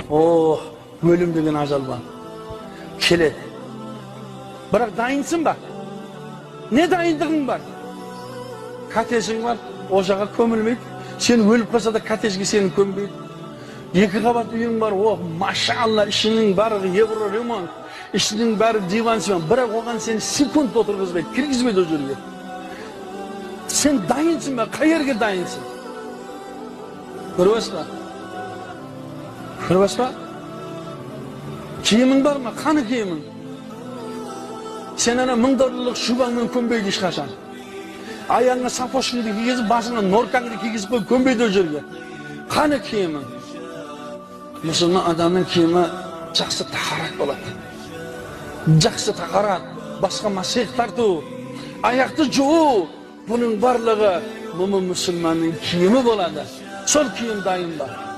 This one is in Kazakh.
Oh, ölüm деген ажал бар. Келеді. Бірақ дайынсың ба? Не дайындығың бар? Коттеджің бар, о жаққа көмілмейді. Сен өліп қалса да коттеджге сені көмбейді. Екі қабат үйің бар, о, машалла, ішінің барлығы евро ремонт, ішінің бәрі диван сүйен. Бірақ оған сені секунд отырғызбайды, кіргізбейді о жерге. Сен дайынсың ба? Қай жерге дайынсың? Көріп ба? Көріп ба? Киімің бар ма? Қаны киімің? Сен ана $1000 шубаңмен көмбейді ешқашан. Аяғыңа сапошыңды кигізіп, басыңа норкаңды кигізіп қой, көмбейді о жерге. Қаны киімің? Мұсылман адамның киімі жақсы тахарат болады. Жақсы тахарат, басқа масих тарту, аяқты жуу, бұның барлығы мұсылманның киімі болады. Сол киім дайын ба?